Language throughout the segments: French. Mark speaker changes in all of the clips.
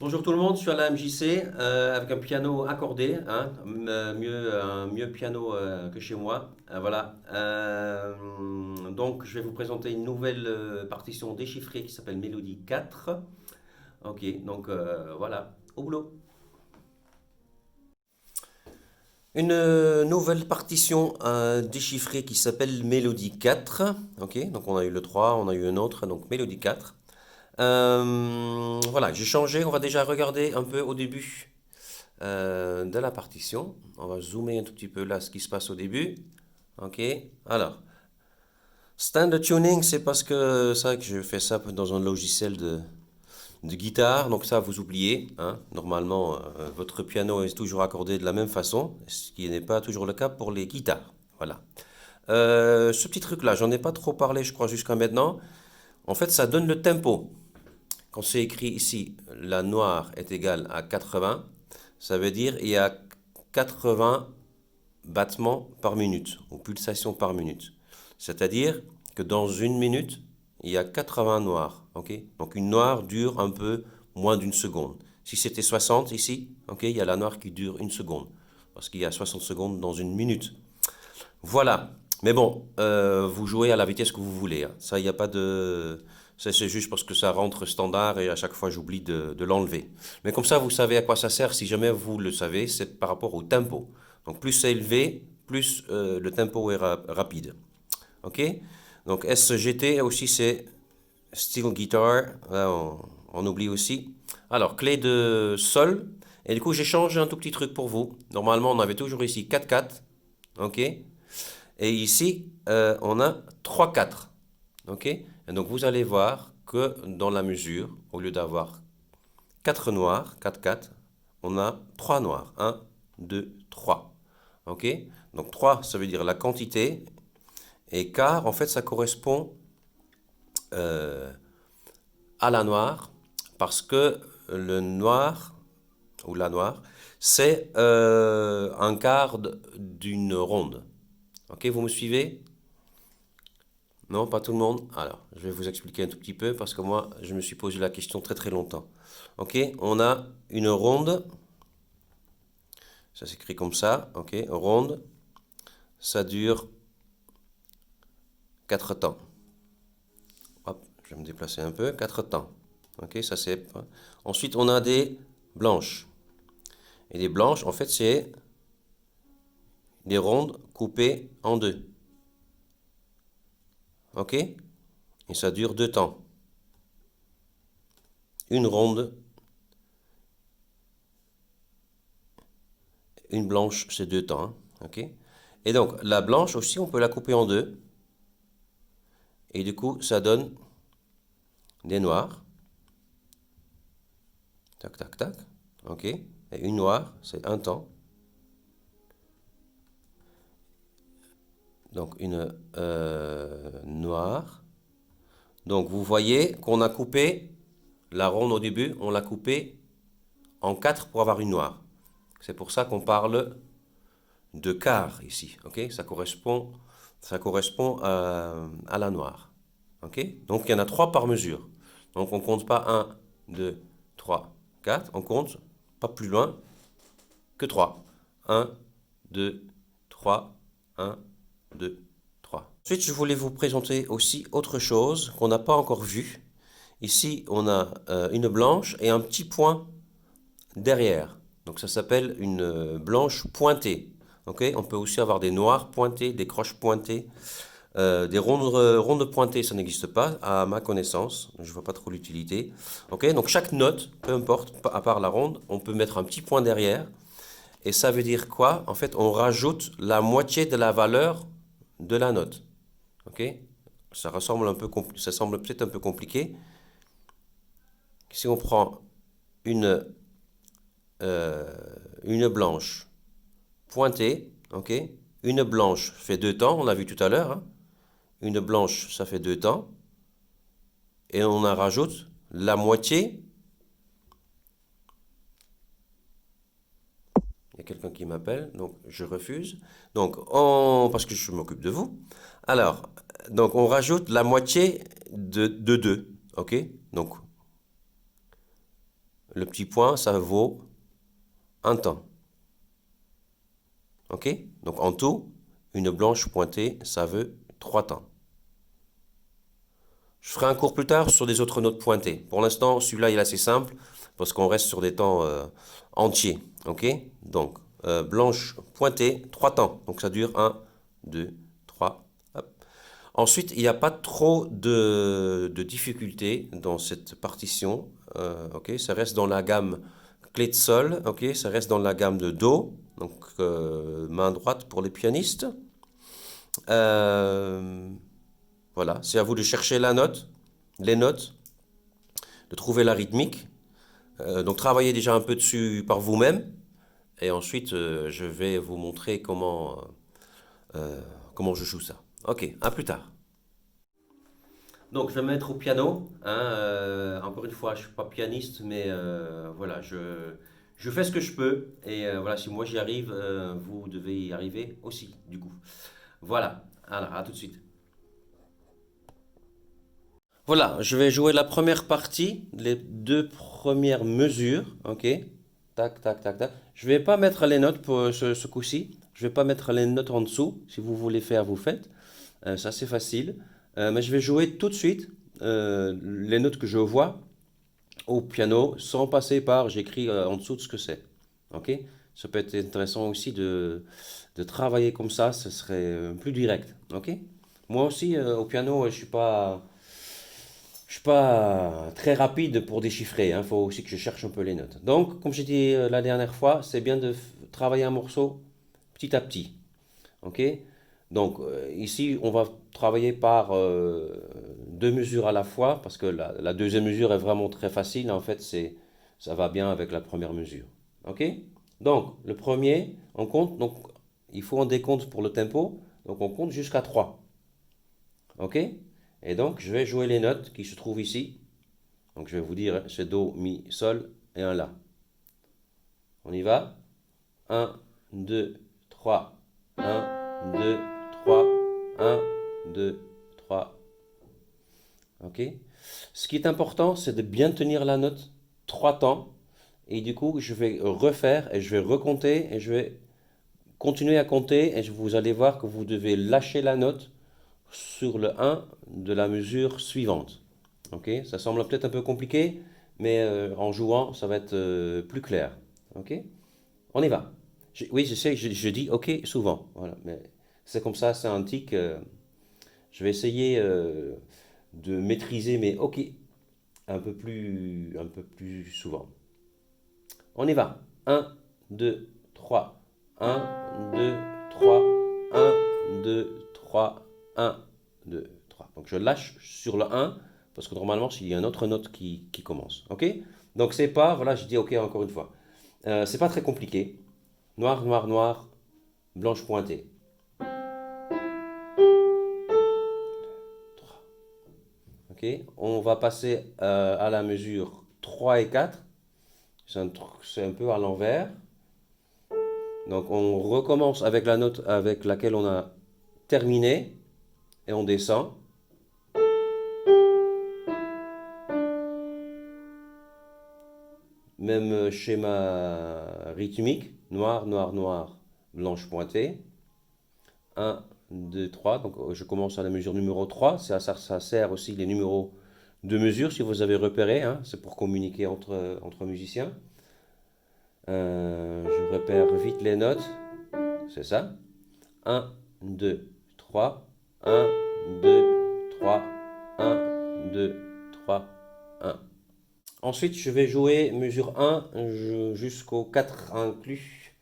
Speaker 1: Bonjour tout le monde, je suis à la MJC avec un piano accordé, hein, un mieux piano que chez moi. Voilà. Donc je vais vous présenter une nouvelle partition déchiffrée qui s'appelle Mélodie 4. Ok, donc voilà, au boulot. Une nouvelle partition déchiffrée qui s'appelle Mélodie 4. Ok, donc on a eu le 3, on a eu un autre, donc Mélodie 4. Voilà, j'ai changé, on va déjà regarder un peu au début de la partition. On va zoomer un tout petit peu là ce qui se passe au début. Ok, alors, standard tuning, c'est parce que c'est vrai que je fais ça dans un logiciel de guitare, donc ça vous oubliez, hein. Normalement, votre piano est toujours accordé de la même façon, ce qui n'est pas toujours le cas pour les guitares. Voilà. Ce petit truc-là, j'en ai pas trop parlé, je crois, jusqu'à maintenant. En fait, ça donne le tempo. Quand c'est écrit ici, la noire est égale à 80, ça veut dire il y a 80 battements par minute, ou pulsations par minute. C'est-à-dire que dans une minute, il y a 80 noirs. Ok, donc une noire dure un peu moins d'une seconde. Si c'était 60 ici, ok, il y a la noire qui dure une seconde. Parce qu'il y a 60 secondes dans une minute. Voilà. Mais bon, vous jouez à la vitesse que vous voulez, hein. Ça, il n'y a pas de... Ça, c'est juste parce que ça rentre standard et à chaque fois, j'oublie de l'enlever. Mais comme ça, vous savez à quoi ça sert. Si jamais vous le savez, c'est par rapport au tempo. Donc, plus c'est élevé, plus le tempo est rapide. OK? Donc, SGT aussi, c'est Steel Guitar. Là, on oublie aussi. Alors, clé de sol. Et du coup, j'ai changé un tout petit truc pour vous. Normalement, on avait toujours ici 4/4. OK? Et ici, on a 3/4. OK? Et donc, vous allez voir que dans la mesure, au lieu d'avoir 4 noirs, 4/4, on a 3 noirs. Un, 2, 3. OK? Donc, 3, ça veut dire la quantité. Et quart, en fait, ça correspond euh, à la noire. Parce que le noir, ou la noire, c'est un quart d'une ronde. OK, vous me suivez? Non, pas tout le monde. Alors, je vais vous expliquer un tout petit peu parce que moi, je me suis posé la question très très longtemps. Ok, on a une ronde. Ça s'écrit comme ça. Ok, ronde. Ça dure 4 temps. Hop, je vais me déplacer un peu. 4 temps. Ok, ça c'est. Ensuite, on a des blanches. Et les blanches, en fait, c'est des rondes coupées en deux. Ok, et ça dure 2 temps. Une ronde, une blanche, c'est 2 temps, hein. Ok, et donc la blanche aussi, on peut la couper en deux. Et du coup, ça donne des noirs. Tac, tac, tac. OK. Et une noire, c'est un temps. Donc une noire. Donc vous voyez qu'on a coupé la ronde au début, on l'a coupée en quatre pour avoir une noire. C'est pour ça qu'on parle de quart ici. OK. Ça correspond à la noire. OK. Donc il y en a trois par mesure. Donc on compte pas un, 2, 3, 4. On compte pas plus loin que 3. Un, 2, 3, un, 2, 3. Ensuite, je voulais vous présenter aussi autre chose qu'on n'a pas encore vu. Ici, on a une blanche et un petit point derrière. Donc ça s'appelle une blanche pointée. Okay, on peut aussi avoir des noirs pointés, des croches pointées. Des rondes pointées, ça n'existe pas, à ma connaissance. Je ne vois pas trop l'utilité. Okay, donc chaque note, peu importe, à part la ronde, on peut mettre un petit point derrière. Et ça veut dire quoi? En fait, on rajoute la moitié de la valeur de la note. Ok? Ça semble peut-être un peu compliqué. Si on prend une, euh, une blanche pointée, ok? Une blanche fait 2 temps, on l'a vu tout à l'heure, hein. Une blanche, ça fait 2 temps. Et on en rajoute la moitié. Il y a quelqu'un qui m'appelle, donc je refuse. Donc, parce que je m'occupe de vous. Alors, donc on rajoute la moitié de 2. Ok? Donc, le petit point, ça vaut un temps. OK? Donc en tout, une blanche pointée, ça veut 3 temps. Je ferai un cours plus tard sur des autres notes pointées. Pour l'instant, celui-là, il est assez simple parce qu'on reste sur des temps entiers. OK? Donc, blanche pointée, 3 temps. Donc ça dure 1, 2, 3. Hop. Ensuite, il n'y a pas trop de difficultés dans cette partition. OK? Ça reste dans la gamme clé de sol. OK? Ça reste dans la gamme de Do. Donc, main droite pour les pianistes. Voilà, c'est à vous de chercher la note, les notes, de trouver la rythmique. Donc travaillez déjà un peu dessus par vous-même. Et ensuite, je vais vous montrer comment je joue ça. Ok, à plus tard. Donc je vais me mettre au piano. Hein, encore une fois, je ne suis pas pianiste, mais voilà, je fais ce que je peux. Et voilà, si moi j'y arrive, vous devez y arriver aussi, du coup. Voilà, alors à tout de suite. Voilà, je vais jouer la première partie, les deux premières mesures, ok? Tac, tac, tac, tac. Je vais pas mettre les notes pour ce coup-ci. Je vais pas mettre les notes en dessous. Si vous voulez faire, vous faites. Ça, c'est facile. Mais je vais jouer tout de suite les notes que je vois au piano sans passer par j'écris en dessous de ce que c'est. Ok? Ça peut être intéressant aussi de travailler comme ça. Ce serait plus direct. Ok? Moi aussi, au piano, je suis pas très rapide pour déchiffrer, il faut aussi que je cherche un peu les notes. Donc, comme j'ai dit la dernière fois, c'est bien de travailler un morceau petit à petit. Ok? Donc, ici, on va travailler par deux mesures à la fois, parce que la deuxième mesure est vraiment très facile. En fait, ça va bien avec la première mesure. Ok? Donc, le premier, on compte. Donc, il faut un décompte pour le tempo. Donc, on compte jusqu'à 3. Ok? Et donc, je vais jouer les notes qui se trouvent ici. Donc, je vais vous dire, c'est Do, Mi, Sol et un La. On y va? 1, 2, 3. 1, 2, 3. 1, 2, 3. Ok? Ce qui est important, c'est de bien tenir la note 3 temps. Et du coup, je vais refaire et je vais recompter et je vais continuer à compter. Et vous allez voir que vous devez lâcher la note sur le 1 de la mesure suivante. Ok, ça semble peut-être un peu compliqué, mais en jouant, ça va être plus clair. Ok, on y va. Oui, je sais, je dis ok souvent. Voilà, mais c'est comme ça, c'est un tic. Je vais essayer de maîtriser mes ok un peu plus souvent. On y va. Un, 2, 3. Un, 2, 3. Un, 2, 3. Un, 2, 3. Donc je lâche sur le un parce que normalement, il y a une autre note qui commence. Ok? Donc c'est pas, voilà, je dis ok encore une fois. C'est pas très compliqué. Noir, noir, noir, blanche pointée. Ok? On va passer à la mesure 3 et 4. C'est un peu à l'envers. Donc on recommence avec la note avec laquelle on a terminé et on descend. Même schéma rythmique, noir, noir, noir, blanche pointée. 1, 2, 3. Donc je commence à la mesure numéro 3. Ça sert aussi les numéros de mesure si vous avez repéré. Hein. C'est pour communiquer entre musiciens. Je repère vite les notes. C'est ça. 1, 2, 3. 1, 2, 3. 1, 2, 3. 1. Ensuite, je vais jouer mesure 1 jusqu'au 4 inclus.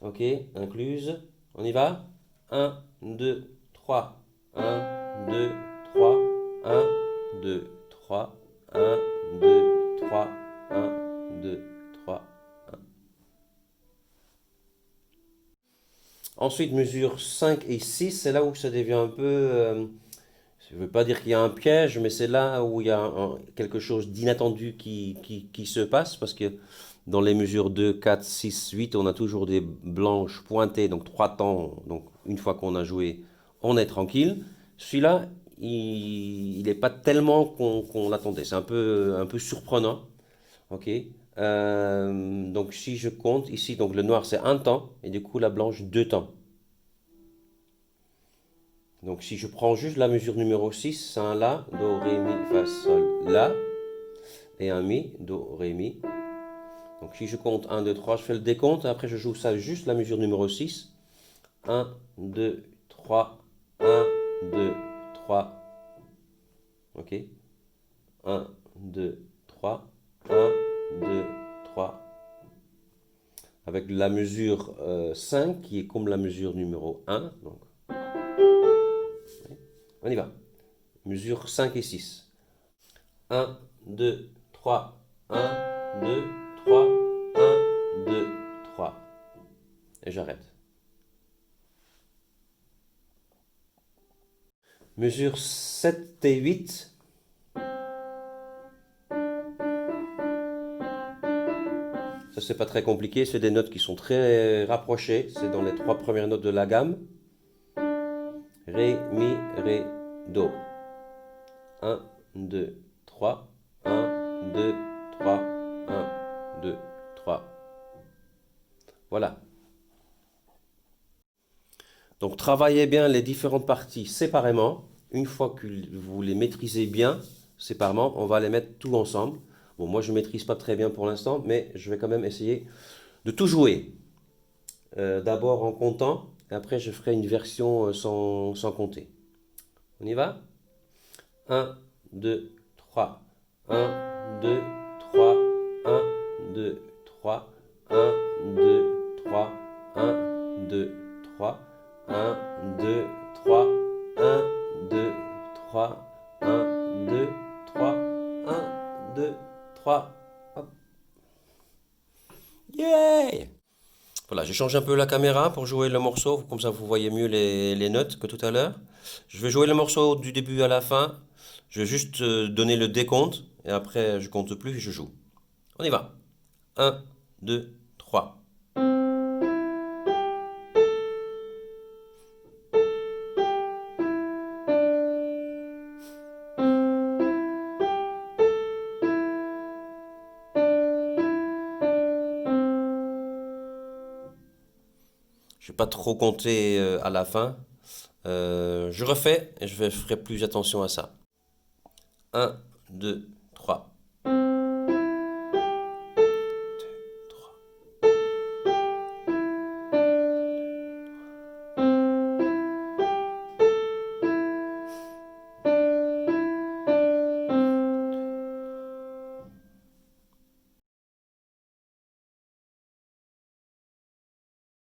Speaker 1: Ok, incluse. On y va? 1, 2, 3. 1, 2, 3. 1, 2, 3. 1, 2, 3. 1, 2, 3. Ensuite, mesure 5 et 6, c'est là où ça devient un peu... je ne veux pas dire qu'il y a un piège, mais c'est là où il y a quelque chose d'inattendu qui se passe, parce que dans les mesures 2, 4, 6, 8, on a toujours des blanches pointées, donc 3 temps. Donc une fois qu'on a joué, on est tranquille. Celui-là, il n'est pas tellement qu'on l'attendait. C'est un peu surprenant. Ok. Donc si je compte ici, donc le noir c'est un temps, et du coup la blanche deux temps. Donc si je prends juste la mesure numéro 6, c'est un La, Do, Ré, Mi, Fa, Sol, La, et un Mi, Do, Ré, Mi. Donc si je compte 1, 2, 3, je fais le décompte, et après je joue ça juste la mesure numéro 6. 1, 2, 3, 1, 2, 3. Ok. 1, 2, 3, 1, 2, 3. Avec la mesure 5 qui est comme la mesure numéro 1. Donc, on y va. Mesure 5 et 6. 1, 2, 3, 1, 2, 3, 1, 2, 3. Et j'arrête. Mesure 7 et 8. Ça, c'est pas très compliqué. C'est des notes qui sont très rapprochées. C'est dans les trois premières notes de la gamme. Ré, Mi, Ré, Do. 1, 2, 3. 1, 2, 3. 1, 2, 3. Voilà. Donc, travaillez bien les différentes parties séparément. Une fois que vous les maîtrisez bien séparément, on va les mettre tout ensemble. Bon, moi, je ne maîtrise pas très bien pour l'instant, mais je vais quand même essayer de tout jouer. D'abord en comptant, et après, je ferai une version sans compter. On y va? 1, 2, 3. 1, 2, 3. 1, 2, 3. 1, 2, 3. 1, 2, 3. 1, 2, 3. 1, 2, 3. 1, 2, 3. 1, 2, 3. Hop. Yeah! Voilà, j'ai changé un peu la caméra pour jouer le morceau, comme ça vous voyez mieux les notes que tout à l'heure. Je vais jouer le morceau du début à la fin. Je vais juste donner le décompte et après je compte plus et je joue. On y va. 1, 2, 3. Je vais pas trop compter à la fin. Je refais et ferai plus attention à ça. 1, 2,